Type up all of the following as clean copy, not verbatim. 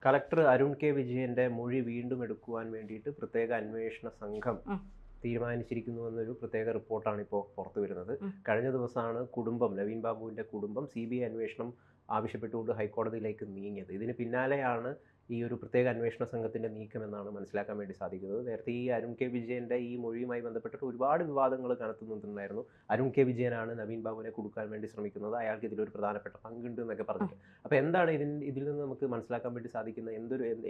Collector Arun K വിജയന്റെ മൊഴി വീണ്ടും എടുക്കുവാൻ വേണ്ടിയിട്ട് പ്രത്യേക അന്വേഷണ സംഘം തീരുമാനിച്ചിരിക്കുന്നുവെന്നൊരു പ്രത്യേക റിപ്പോർട്ടാണ് ഇപ്പോൾ പുറത്തു വരുന്നത്. കഴിഞ്ഞ ദിവസമാണ് കുടുംബം, നവീൻ ബാബുവിന്റെ കുടുംബം CBI അന്വേഷണം ആവശ്യപ്പെട്ടുകൊണ്ട് ഹൈക്കോടതിയിലേക്ക് നീങ്ങിയത്. ഇതിന് പിന്നാലെയാണ് ഈ ഒരു പ്രത്യേക അന്വേഷണ സംഘത്തിന്റെ നീക്കമെന്നാണ് മനസ്സിലാക്കാൻ വേണ്ടി സാധിക്കുന്നത്. നേരത്തെ ഈ അരുൺ കെ വിജയന്റെ ഈ മൊഴിയുമായി ബന്ധപ്പെട്ടിട്ട് ഒരുപാട് വിവാദങ്ങൾ കനത്തുന്നുണ്ടായിരുന്നു. അരുൺ കെ വിജയനാണ് നവീൻ ബാബുവിനെ കൊടുക്കാൻ വേണ്ടി ശ്രമിക്കുന്നത്, അയാൾക്ക് ഇതിലൊരു പ്രധാനപ്പെട്ട പങ്കുണ്ട് എന്നൊക്കെ പറഞ്ഞിട്ട്. അപ്പോൾ എന്താണ് ഇതിൽ നിന്ന് നമുക്ക് മനസ്സിലാക്കാൻ വേണ്ടി സാധിക്കുന്ന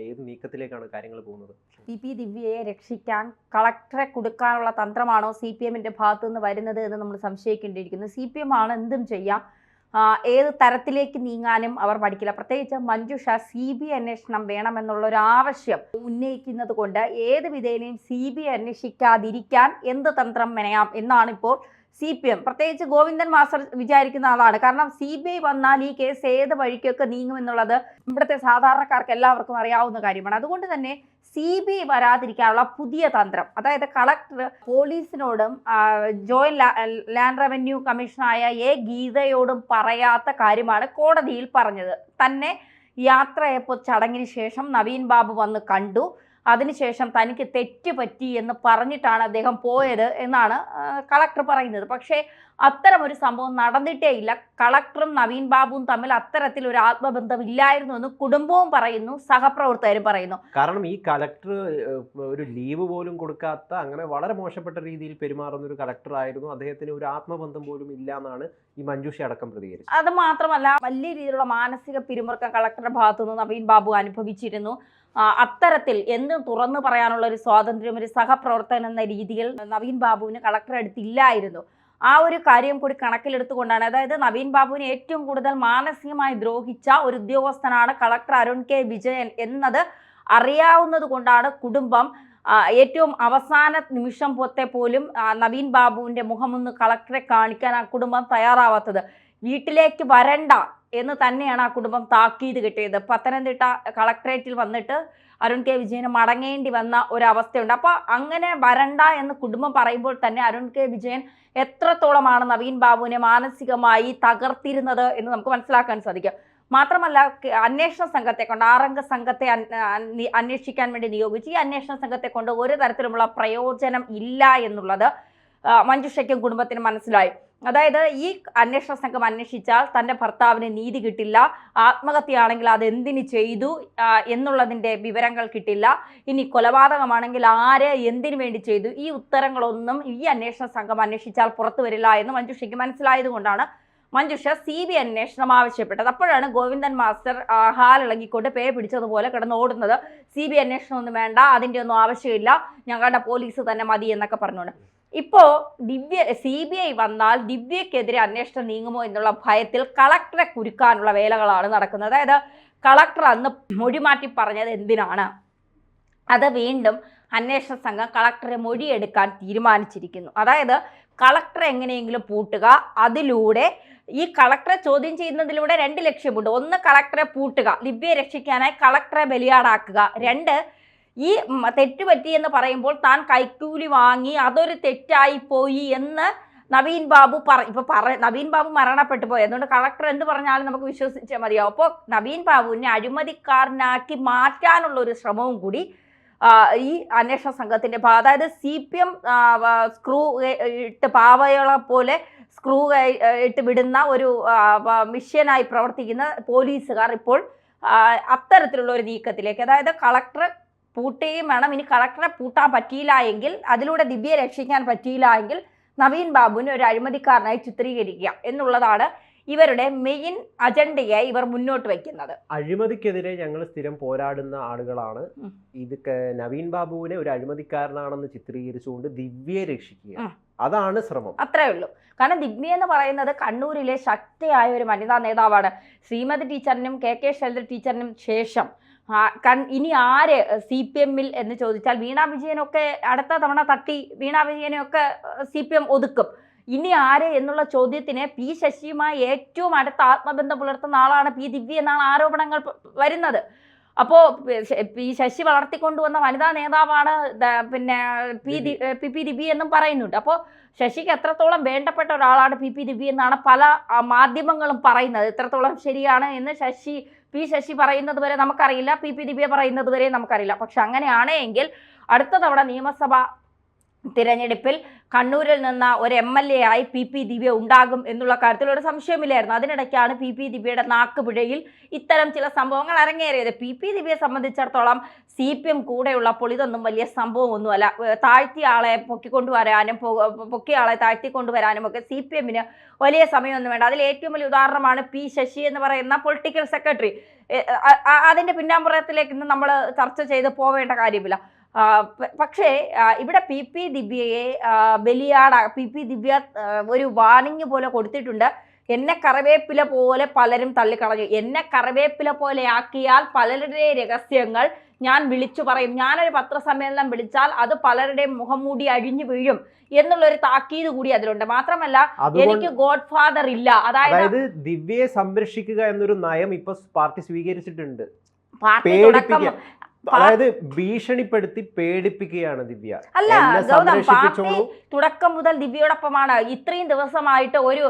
ഏത് നീക്കത്തിലേക്കാണ് കാര്യങ്ങൾ പോകുന്നത്? PP ദിവ്യയെ രക്ഷിക്കാൻ കളക്ടറെ കൊടുക്കാനുള്ള തന്ത്രമാണോ CPMന്റെ ഭാഗത്തു നിന്ന് വരുന്നത് എന്ന് നമ്മൾ സംശയിക്കേണ്ടിയിരിക്കുന്നു. CPM ആണ് എന്തും ചെയ്യാം, ഏത് തരത്തിലേക്ക് നീങ്ങാനും അവർ പഠിക്കില്ല. പ്രത്യേകിച്ച് മഞ്ജുഷ CBI അന്വേഷണം വേണമെന്നുള്ള ഒരു ആവശ്യം ഉന്നയിക്കുന്നത് കൊണ്ട് ഏത് വിധേനയും CBI അന്വേഷിക്കാതിരിക്കാൻ എന്ത് തന്ത്രം മെനയാം എന്നാണ് ഇപ്പോൾ CPM, പ്രത്യേകിച്ച് ഗോവിന്ദൻ മാസ്റ്റർ വിചാരിക്കുന്ന ആളാണ്. കാരണം CBI വന്നാൽ ഈ കേസ് ഏത് വഴിക്കൊക്കെ നീങ്ങുമെന്നുള്ളത് ഇവിടുത്തെ സാധാരണക്കാർക്ക് എല്ലാവർക്കും അറിയാവുന്ന കാര്യമാണ്. അതുകൊണ്ട് തന്നെ CBI വരാതിരിക്കാനുള്ള പുതിയ തന്ത്രം, അതായത് കളക്ടർ പോലീസിനോടും ജോയിന്റ് ലാൻഡ് റവന്യൂ കമ്മീഷണറായ ഗീതയോടും പറയാത്ത കാര്യമാണ് കോടതിയിൽ പറഞ്ഞത്. തന്നെ യാത്രയപ്പോൾ ചടങ്ങിന് ശേഷം നവീൻ ബാബു വന്ന് കണ്ടു, അതിനുശേഷം തനിക്ക് തെറ്റ് പറ്റി എന്ന് പറഞ്ഞിട്ടാണ് അദ്ദേഹം പോയത് എന്നാണ് കളക്ടർ പറയുന്നത്. പക്ഷേ അത്തരമൊരു സംഭവം നടന്നിട്ടേ ഇല്ല. കളക്ടറും നവീൻ ബാബുവും തമ്മിൽ അത്തരത്തിൽ ഒരു ആത്മബന്ധം ഇല്ലായിരുന്നു എന്ന് കുടുംബവും പറയുന്നു, സഹപ്രവർത്തകരും പറയുന്നു. കാരണം ഈ കളക്ടർ ഒരു ലീവ് പോലും കൊടുക്കാത്ത, അങ്ങനെ വളരെ മോശപ്പെട്ട രീതിയിൽ പെരുമാറുന്ന ഒരു കളക്ടർ ആയിരുന്നു. അദ്ദേഹത്തിന് ഒരു ആത്മബന്ധം പോലും ഇല്ല എന്നാണ് ഈ മഞ്ജുഷ അടക്കം പ്രതികരിച്ചത്. അത് മാത്രമല്ല, വലിയ രീതിയിലുള്ള മാനസിക പിരിമുറുക്കം കളക്ടറുടെ ഭാഗത്തുനിന്ന് നവീൻ ബാബു അനുഭവിച്ചിരുന്നു. അത്തരത്തിൽ എന്തും തുറന്നു പറയാനുള്ള ഒരു സ്വാതന്ത്ര്യം ഒരു സഹപ്രവർത്തകൻ എന്ന രീതിയിൽ നവീൻ ബാബുവിന് കളക്ടർ അടുത്തില്ലായിരുന്നു. ആ ഒരു കാര്യം കൂടി കണക്കിലെടുത്തുകൊണ്ടാണ്, അതായത് നവീൻ ബാബുവിനെ ഏറ്റവും കൂടുതൽ മാനസികമായി ദ്രോഹിച്ച ഒരു ഉദ്യോഗസ്ഥനാണ് കളക്ടർ അരുൺ കെ വിജയൻ എന്നത് അറിയാവുന്നത് കൊണ്ടാണ് കുടുംബം ഏറ്റവും അവസാന നിമിഷം പോലും നവീൻ ബാബുവിന്റെ മുഖമൊന്ന് കളക്ടറെ കാണിക്കാൻ ആ കുടുംബം തയ്യാറാവാത്തത്. വീട്ടിലേക്ക് വരണ്ട എന്ന് തന്നെയാണ് ആ കുടുംബം താക്കീത് കിട്ടിയത്. പത്തനംതിട്ട കളക്ടറേറ്റിൽ വന്നിട്ട് അരുൺ കെ വിജയന് മടങ്ങേണ്ടി വന്ന ഒരവസ്ഥയുണ്ട്. അപ്പോൾ അങ്ങനെ വരണ്ട എന്ന് കുടുംബം പറയുമ്പോൾ തന്നെ അരുൺ കെ വിജയൻ എത്രത്തോളമാണ് നവീൻ ബാബുവിനെ മാനസികമായി തകർത്തിരുന്നത് എന്ന് നമുക്ക് മനസ്സിലാക്കാൻ സാധിക്കും. മാത്രമല്ല, അന്വേഷണ സംഘത്തെ കൊണ്ട്, 6 സംഘത്തെ അന്വേഷിക്കാൻ വേണ്ടി നിയോഗിച്ച് ഈ അന്വേഷണ സംഘത്തെ കൊണ്ട് ഒരു തരത്തിലുമുള്ള പ്രയോജനം ഇല്ല എന്നുള്ളത് മഞ്ജുഷയ്ക്കും കുടുംബത്തിനും മനസ്സിലായി. അതായത് ഈ അന്വേഷണ സംഘം അന്വേഷിച്ചാൽ തൻ്റെ ഭർത്താവിന് നീതി കിട്ടില്ല, ആത്മഹത്യയാണെങ്കിൽ അതെന്തിന് ചെയ്തു എന്നുള്ളതിൻ്റെ വിവരങ്ങൾ കിട്ടില്ല, ഇനി കൊലപാതകമാണെങ്കിൽ ആര് എന്തിനു വേണ്ടി ചെയ്തു, ഈ ഉത്തരങ്ങളൊന്നും ഈ അന്വേഷണ സംഘം അന്വേഷിച്ചാൽ പുറത്തു വരില്ല എന്ന് മഞ്ജുഷയ്ക്ക് മനസ്സിലായതുകൊണ്ടാണ് മഞ്ജുഷ CBI അന്വേഷണം ആവശ്യപ്പെട്ടത്. അപ്പോഴാണ് ഗോവിന്ദൻ മാസ്റ്റർ ഹാലിളകിക്കൊണ്ട് പേ പിടിച്ചതുപോലെ കിടന്ന് ഓടുന്നത്. CBI അന്വേഷണം ഒന്നും വേണ്ട, അതിൻ്റെ ഒന്നും ആവശ്യമില്ല, ഞങ്ങളുടെ പോലീസ് തന്നെ മതി എന്നൊക്കെ പറഞ്ഞുകൊണ്ട്. ഇപ്പോൾ CBI വന്നാൽ ദിവ്യക്കെതിരെ അന്വേഷണം നീങ്ങുമോ എന്നുള്ള ഭയത്തിൽ കളക്ടറെ കുരുക്കാനുള്ള വേലകളാണ് നടക്കുന്നത്. അതായത് കളക്ടർ അന്ന് മൊഴി മാറ്റി പറഞ്ഞത് എന്തിനാണ്, അത് വീണ്ടും അന്വേഷണ സംഘം കളക്ടറെ മൊഴിയെടുക്കാൻ തീരുമാനിച്ചിരിക്കുന്നു. അതായത് കളക്ടറെ എങ്ങനെയെങ്കിലും പൂട്ടുക, അതിലൂടെ ഈ കളക്ടറെ ചോദ്യം ചെയ്യുന്നതിലൂടെ 2 ലക്ഷ്യമുണ്ട്. ഒന്ന്, കളക്ടറെ പൂട്ടുക, ദിവ്യയെ രക്ഷിക്കാനായി കളക്ടറെ ബലിയാടാക്കുക. 2, ഈ തെറ്റുപറ്റി എന്ന് പറയുമ്പോൾ താൻ കൈക്കൂലി വാങ്ങി അതൊരു തെറ്റായി പോയി എന്ന് നവീൻ ബാബു നവീൻ ബാബു മരണപ്പെട്ടു പോയി, അതുകൊണ്ട് കളക്ടർ എന്ത് പറഞ്ഞാലും നമുക്ക് വിശ്വസിച്ചാൽ മതിയാവും. അപ്പോൾ നവീൻ ബാബുവിനെ അഴിമതിക്കാരനാക്കി മാറ്റാനുള്ള ഒരു ശ്രമവും കൂടി ഈ അന്വേഷണ സംഘത്തിന്റെ ഭാഗം, അതായത് CPM സ്ക്രൂ ഇട്ട് പാവകളെ പോലെ സ്ക്രൂ ഇട്ട് വിടുന്ന ഒരു മിഷ്യനായി പ്രവർത്തിക്കുന്ന പോലീസുകാർ ഇപ്പോൾ അത്തരത്തിലുള്ള ഒരു നീക്കത്തിലേക്ക്, അതായത് കളക്ടർ പൂട്ടുകയും വേണം, ഇനി കളക്ടറെ പൂട്ടാൻ പറ്റിയില്ല എങ്കിൽ, അതിലൂടെ ദിവ്യയെ രക്ഷിക്കാൻ പറ്റിയില്ല എങ്കിൽ നവീൻ ബാബുവിനെ ഒരു അഴിമതിക്കാരനായി ചിത്രീകരിക്കുക എന്നുള്ളതാണ് ഇവരുടെ മെയിൻ അജണ്ടയായി ഇവർ മുന്നോട്ട് വയ്ക്കുന്നത്. അഴിമതിക്കെതിരെ ഞങ്ങൾ സ്ഥിരം പോരാടുന്ന ആളുകളാണ്. ഇത് നവീൻ ബാബുവിനെ ഒരു അഴിമതിക്കാരനാണെന്ന് ചിത്രീകരിച്ചുകൊണ്ട് ദിവ്യയെ രക്ഷിക്കുക, അതാണ് ശ്രമം. അത്രേ ഉള്ളൂ. കാരണം ദിവ്യ എന്ന് പറയുന്നത് കണ്ണൂരിലെ ശക്തിയായ ഒരു വനിതാ നേതാവാണ്. ശ്രീമതി ടീച്ചറിനും KK ശൈലജ ടീച്ചറിനും ശേഷം ഇനി ആര് CPMൽ എന്ന് ചോദിച്ചാൽ വീണ വിജയനൊക്കെ അടുത്ത തവണ തട്ടി വീണ വിജയനെയൊക്കെ CPM ഒതുക്കും. ഇനി ആര് എന്നുള്ള ചോദ്യത്തിന് P ശശിയുമായി ഏറ്റവും അടുത്ത ആത്മബന്ധം പുലർത്തുന്ന ആളാണ് P ദിവ്യ എന്നാണ് ആരോപണങ്ങൾ വരുന്നത്. അപ്പോൾ P ശശി വളർത്തിക്കൊണ്ടുവന്ന വനിതാ നേതാവാണ് പിന്നെ PP ദിവ്യ എന്നും പറയുന്നുണ്ട്. അപ്പോൾ ശശിക്ക് എത്രത്തോളം വേണ്ടപ്പെട്ട ഒരാളാണ് PP ദിവ്യ എന്നാണ് പല മാധ്യമങ്ങളും പറയുന്നത്. എത്രത്തോളം ശരിയാണ് എന്ന് ശശി പി ശശി പറയുന്നത് വരെ നമുക്കറിയില്ല, പി ദിവ്യ പറയുന്നത് വരെ നമുക്കറിയില്ല. പക്ഷെ അങ്ങനെയാണെങ്കിൽ അടുത്ത തവണ നിയമസഭ തിരഞ്ഞെടുപ്പിൽ കണ്ണൂരിൽ നിന്ന് ഒരു MLA ആയി പി ദിവ്യ ഉണ്ടാകും എന്നുള്ള കാര്യത്തിൽ ഒരു സംശയമില്ലായിരുന്നു. അതിനിടയ്ക്കാണ് പി ദിവ്യയുടെ നാക്കുപിഴയിൽ ഇത്തരം ചില സംഭവങ്ങൾ അരങ്ങേറിയത്. പി ദിവ്യയെ സംബന്ധിച്ചിടത്തോളം CPM കൂടെയുള്ളപ്പോൾ ഇതൊന്നും വലിയ സംഭവമൊന്നുമല്ല. താഴ്ത്തിയ ആളെ പൊക്കിക്കൊണ്ടുവരാനും പൊക്കിയ ആളെ താഴ്ത്തിക്കൊണ്ടുവരാനും ഒക്കെ CPMന് വലിയ സമയമൊന്നും വേണ്ട. അതിൽ ഏറ്റവും വലിയ ഉദാഹരണമാണ് പി ശശി എന്ന് പറയുന്ന പൊളിറ്റിക്കൽ സെക്രട്ടറി. അതിന്റെ പിന്നാമ്പുറത്തിലേക്ക് ഇന്ന് നമ്മൾ ചർച്ച ചെയ്ത് പോവേണ്ട കാര്യമില്ല. പക്ഷേ ഇവിടെ പി ദിവ്യയെ പി ദിവ്യ ഒരു വാണിംഗ് പോലെ കൊടുത്തിട്ടുണ്ട്. എന്നെ കറിവേപ്പില പോലെ പലരും തള്ളിക്കളഞ്ഞു, എന്നെ കറിവേപ്പില പോലെ ആക്കിയാൽ പലരുടെ രഹസ്യങ്ങൾ ഞാൻ വിളിച്ചു പറയും, ഞാനൊരു പത്രസമ്മേളനം വിളിച്ചാൽ അത് പലരുടെയും മുഖം മൂടി അഴിഞ്ഞു വീഴും എന്നുള്ളൊരു താക്കീത് കൂടി അതിലുണ്ട്. മാത്രമല്ല എനിക്ക് ഗോഡ് ഫാദർ ഇല്ല. അതായത് ദിവ്യയെ സംരക്ഷിക്കുക എന്നൊരു നയം ഇപ്പൊ പാർട്ടി സ്വീകരിച്ചിട്ടുണ്ട്. പാർട്ടി അതായത് ഭീഷണിപ്പെടുത്തി പേടിപ്പിക്കുകയാണ് ദിവ്യ. അല്ല ഗൗതം, പാർട്ടി തുടക്കം മുതൽ ദിവ്യയോടൊപ്പമാണ്. ഇത്രയും ദിവസമായിട്ട് ഒരു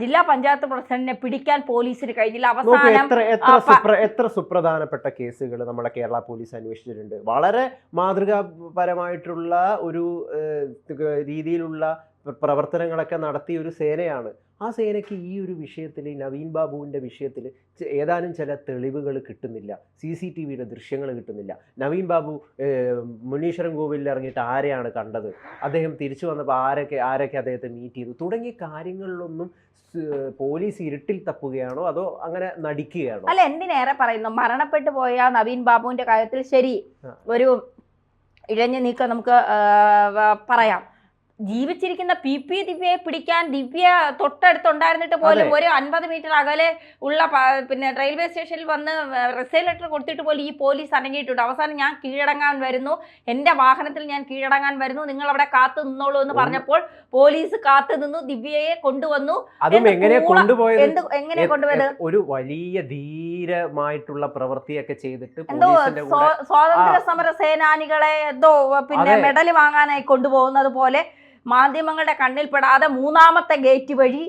ജില്ലാ പഞ്ചായത്ത് പ്രസിഡന്റിനെ പിടിക്കാൻ പോലീസിന് കഴിഞ്ഞില്ല. അവസാനം എത്ര സുപ്രധാനപ്പെട്ട കേസുകൾ നമ്മുടെ കേരള പോലീസ് അന്വേഷിച്ചിട്ടുണ്ട്. വളരെ മാതൃകാപരമായിട്ടുള്ള ഒരു രീതിയിലുള്ള പ്രവർത്തനങ്ങളൊക്കെ നടത്തിയ ഒരു സേനയാണ്. ആ സേനയ്ക്ക് ഈ ഒരു വിഷയത്തിൽ, നവീൻ ബാബുവിൻ്റെ വിഷയത്തിൽ ഏതാനും ചില തെളിവുകൾ കിട്ടുന്നില്ല, CCTVയുടെ ദൃശ്യങ്ങൾ കിട്ടുന്നില്ല. നവീൻ ബാബു മുനീശ്വരൻ കോവിലിൽ ഇറങ്ങിയിട്ട് ആരെയാണ് കണ്ടത്, അദ്ദേഹം തിരിച്ചു വന്നപ്പോൾ ആരൊക്കെ അദ്ദേഹത്തെ മീറ്റ് ചെയ്തു തുടങ്ങിയ കാര്യങ്ങളിലൊന്നും പോലീസ് ഇരുട്ടിൽ തപ്പുകയാണോ അതോ അങ്ങനെ നടിക്കുകയാണോ? അല്ല, എന്തിനേറെ പറയുന്നു, മരണപ്പെട്ടു പോയ നവീൻ ബാബുവിന്റെ കാര്യത്തിൽ ശരി ഒരു ഇഴഞ്ഞു നീക്കം നമുക്ക് പറയാം. ജീവിച്ചിരിക്കുന്ന പി ദിവ്യയെ പിടിക്കാൻ ദിവ്യ തൊട്ടടുത്തുണ്ടായിരുന്നിട്ട് പോലും ഒരു 50 മീറ്റർ അകലെ ഉള്ള പിന്നെ റെയിൽവേ സ്റ്റേഷനിൽ വന്ന് റിസൈൻ ലെറ്റർ കൊടുത്തിട്ട് പോലും ഈ പോലീസ് അനങ്ങിയിട്ടുണ്ട്. അവസാനം ഞാൻ കീഴടങ്ങാൻ വരുന്നു, എൻ്റെ വാഹനത്തിൽ ഞാൻ കീഴടങ്ങാൻ വരുന്നു, നിങ്ങൾ അവിടെ കാത്തു നിന്നോളൂ എന്ന് പറഞ്ഞപ്പോൾ പോലീസ് കാത്തു നിന്നു, ദിവ്യയെ കൊണ്ടുവന്നു. എങ്ങനെ കൊണ്ടുപോയത്? ഒരു വലിയ ധീരമായിട്ടുള്ള പ്രവൃത്തിയൊക്കെ ചെയ്തിട്ട് എന്തോ സ്വാതന്ത്ര്യ സമര സേനാനികളെ എന്തോ പിന്നെ മെഡൽ വാങ്ങാനായി കൊണ്ടുപോകുന്നത് പോലെ മാധ്യമങ്ങളുടെ കണ്ണിൽപ്പെടാതെ 3ാമത്തെ ഗേറ്റ് വഴി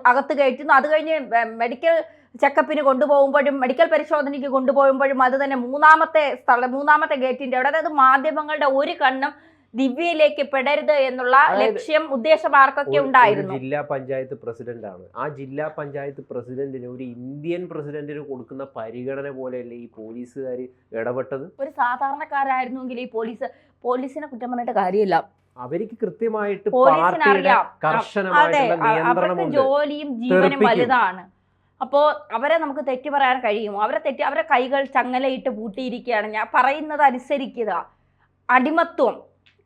അകത്ത് കയറ്റുന്നു. അത് കഴിഞ്ഞ് മെഡിക്കൽ ചെക്കപ്പിന് കൊണ്ടുപോകുമ്പോഴും മെഡിക്കൽ പരിശോധനയ്ക്ക് കൊണ്ടുപോകുമ്പോഴും അത് തന്നെ 3ാമത്തെ ഗേറ്റിന്റെ അവിടെ. അതായത് മാധ്യമങ്ങളുടെ ഒരു കണ്ണും ദിവ്യയിലേക്ക് പെടരുത് എന്നുള്ള ലക്ഷ്യം ഉദ്ദേശം ആർക്കൊക്കെ ഉണ്ടായിരുന്നു. ജില്ലാ പഞ്ചായത്ത് പ്രസിഡന്റ് ആണ്. ആ ജില്ലാ പഞ്ചായത്ത് പ്രസിഡന്റിന് ഒരു ഇന്ത്യൻ പ്രസിഡന്റിന് കൊടുക്കുന്ന പരിഗണന പോലെയല്ലേ ഈ പോലീസുകാർ ഇടപെട്ടത്? ഒരു സാധാരണക്കാരായിരുന്നെങ്കിൽ ഈ പോലീസിനെ കുറ്റം പറഞ്ഞിട്ട് കാര്യമില്ല. അവർക്ക് കൃത്യമായിട്ട് അവർക്ക് ജോലിയും ജീവനും വലുതാണ്. അപ്പോൾ അവരെ നമുക്ക് തെറ്റു പറയാൻ കഴിയും. അവരെ കൈകൾ ചങ്ങലയിട്ട് പൂട്ടിയിരിക്കുകയാണ്. ഞാൻ പറയുന്നത് അനുസരിക്കുക. അടിമത്വം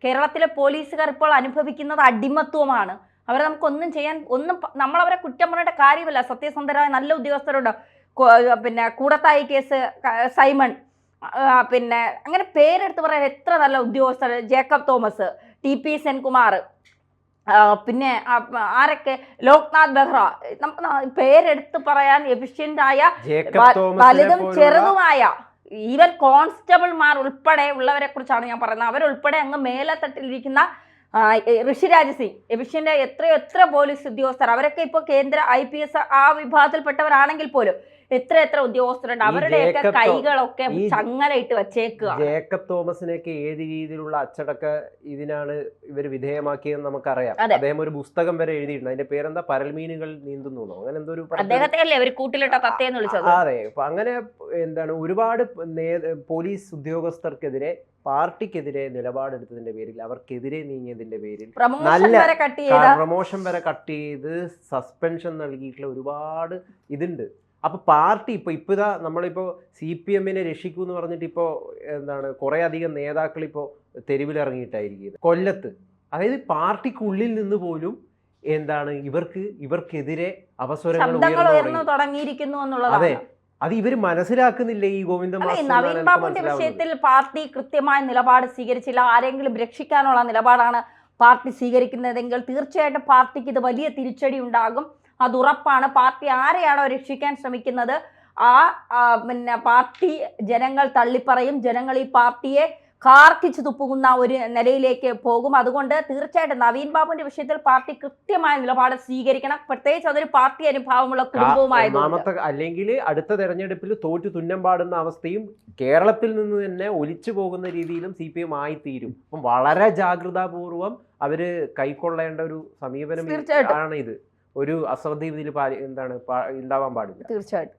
കേരളത്തിലെ പോലീസുകാർ ഇപ്പോൾ അനുഭവിക്കുന്നത് അടിമത്വമാണ്. അവരെ നമുക്കൊന്നും ചെയ്യാൻ നമ്മളവരെ കുറ്റം പറഞ്ഞിട്ട് കാര്യമില്ല. സത്യസന്ധരായ നല്ല ഉദ്യോഗസ്ഥരുണ്ട്. പിന്നെ കൂടത്തായി കേസ് സൈമൺ, പിന്നെ അങ്ങനെ പേരെടുത്ത് പറയാൻ എത്ര നല്ല ഉദ്യോഗസ്ഥർ, ജേക്കബ് തോമസ്, TP സെൻകുമാർ, പിന്നെ ആരൊക്കെ, ലോക്നാഥ് ബെഹ്റ, പേരെടുത്ത് പറയാൻ എഫിഷ്യന്റ് ആയ വലുതും ചെറുതുമായ ഈവൻ കോൺസ്റ്റബിൾമാർ ഉൾപ്പെടെ ഉള്ളവരെ കുറിച്ചാണ് ഞാൻ പറയുന്നത്. അവരുൾപ്പെടെ അങ്ങ് മേലത്തട്ടിലിരിക്കുന്ന ഋഷിരാജ് സിംഗ്, എഫിഷ്യന്റ് എത്ര പോലീസ് ഉദ്യോഗസ്ഥർ, അവരൊക്കെ ഇപ്പോൾ കേന്ദ്ര IPS ആ വിഭാഗത്തിൽപ്പെട്ടവരാണെങ്കിൽ പോലും എത്ര ഉദ്യോഗസ്ഥരുണ്ട്. അവരുടെയൊക്കെ കൈകളൊക്കെ ചങ്ങലയിട്ട് വച്ചേക്കുക. ജേക്കബ് തോമസിനെയൊക്കെ ഏത് രീതിയിലുള്ള അച്ചടക്ക ഇതിനാണ് ഇവർ വിധേയമാക്കിയെന്ന് നമുക്കറിയാം. അദ്ദേഹം ഒരു പുസ്തകം വരെ എഴുതിയിട്ടുണ്ട്. അതിന്റെ പേരെന്താ, പരൽമീനുകൾ നീന്തുന്നു, അങ്ങനെ എന്തോ ഒരു, അദ്ദേഹത്തെ അല്ലേ അവർ കൂട്ടിലിട്ട തത്തേന്ന് വിളിച്ചത്. അതെ. അപ്പൊ അങ്ങനെ എന്താണ് ഒരുപാട് പോലീസ് ഉദ്യോഗസ്ഥർക്കെതിരെ പാർട്ടിക്കെതിരെ നിലപാടെടുത്തതിന്റെ പേരിൽ, അവർക്കെതിരെ നീങ്ങിയതിന്റെ പേരിൽ പ്രൊമോഷൻ വരെ കട്ട് ചെയ്ത് സസ്പെൻഷൻ നൽകിയിട്ടുള്ള ഒരുപാട് ഇതുണ്ട്. അപ്പൊ പാർട്ടി ഇപ്പൊ നമ്മളിപ്പോ CPMനെ രക്ഷിക്കൂ എന്ന് പറഞ്ഞിട്ട് ഇപ്പോ എന്താണ് കുറെ അധികം നേതാക്കൾ ഇപ്പോ തെരുവിലിറങ്ങിയിട്ടായിരിക്കും കൊല്ലത്ത്. അതായത് പാർട്ടിക്കുള്ളിൽ നിന്ന് പോലും എന്താണ് ഇവർക്കെതിരെ അവസരങ്ങൾ ഉയർന്നു തുടങ്ങിയിരിക്കുന്നു എന്നുള്ളതാണ്. അതെ, അത് ഇവർ മനസ്സിലാക്കുന്നില്ല. ഈ നവീൻ ബാബുവിന്റെ വിഷയത്തിൽ പാർട്ടി കൃത്യമായ നിലപാട് സ്വീകരിച്ചില്ല. ആരെങ്കിലും രക്ഷിക്കാനുള്ള നിലപാടാണ് പാർട്ടി സ്വീകരിക്കുന്നതെങ്കിൽ തീർച്ചയായിട്ടും പാർട്ടിക്ക് ഇത് വലിയ തിരിച്ചടി ഉണ്ടാകും. അത് ഉറപ്പാണ്. പാർട്ടി ആരെയാണോ രക്ഷിക്കാൻ ശ്രമിക്കുന്നത് പിന്നെ പാർട്ടി ജനങ്ങൾ തള്ളിപ്പറയും. ജനങ്ങൾ ഈ പാർട്ടിയെ കാർക്കിച്ചു തുപ്പുന്ന ഒരു നിലയിലേക്ക് പോകും. അതുകൊണ്ട് തീർച്ചയായിട്ടും നവീൻ ബാബുവിന്റെ വിഷയത്തിൽ പാർട്ടി കൃത്യമായ നിലപാട് സ്വീകരിക്കണം. പ്രത്യേകിച്ച് അതൊരു പാർട്ടി അനുഭാവമുള്ള കുടുംബവുമായതുകൊണ്ട്. അല്ലെങ്കിൽ അടുത്ത തെരഞ്ഞെടുപ്പിൽ തോറ്റു തുന്നം പാടുന്ന അവസ്ഥയും കേരളത്തിൽ നിന്ന് തന്നെ ഒലിച്ചു പോകുന്ന രീതിയിലും CPM ആയിത്തീരും. അപ്പം വളരെ ജാഗ്രതാപൂർവം അവര് കൈക്കൊള്ളേണ്ട ഒരു സമീപനം ആണ് ഇത്. ഒരു അശ്രദ്ധ ഇതിൽ ഉണ്ടാവാൻ പാടില്ല. തീർച്ചയായിട്ടും.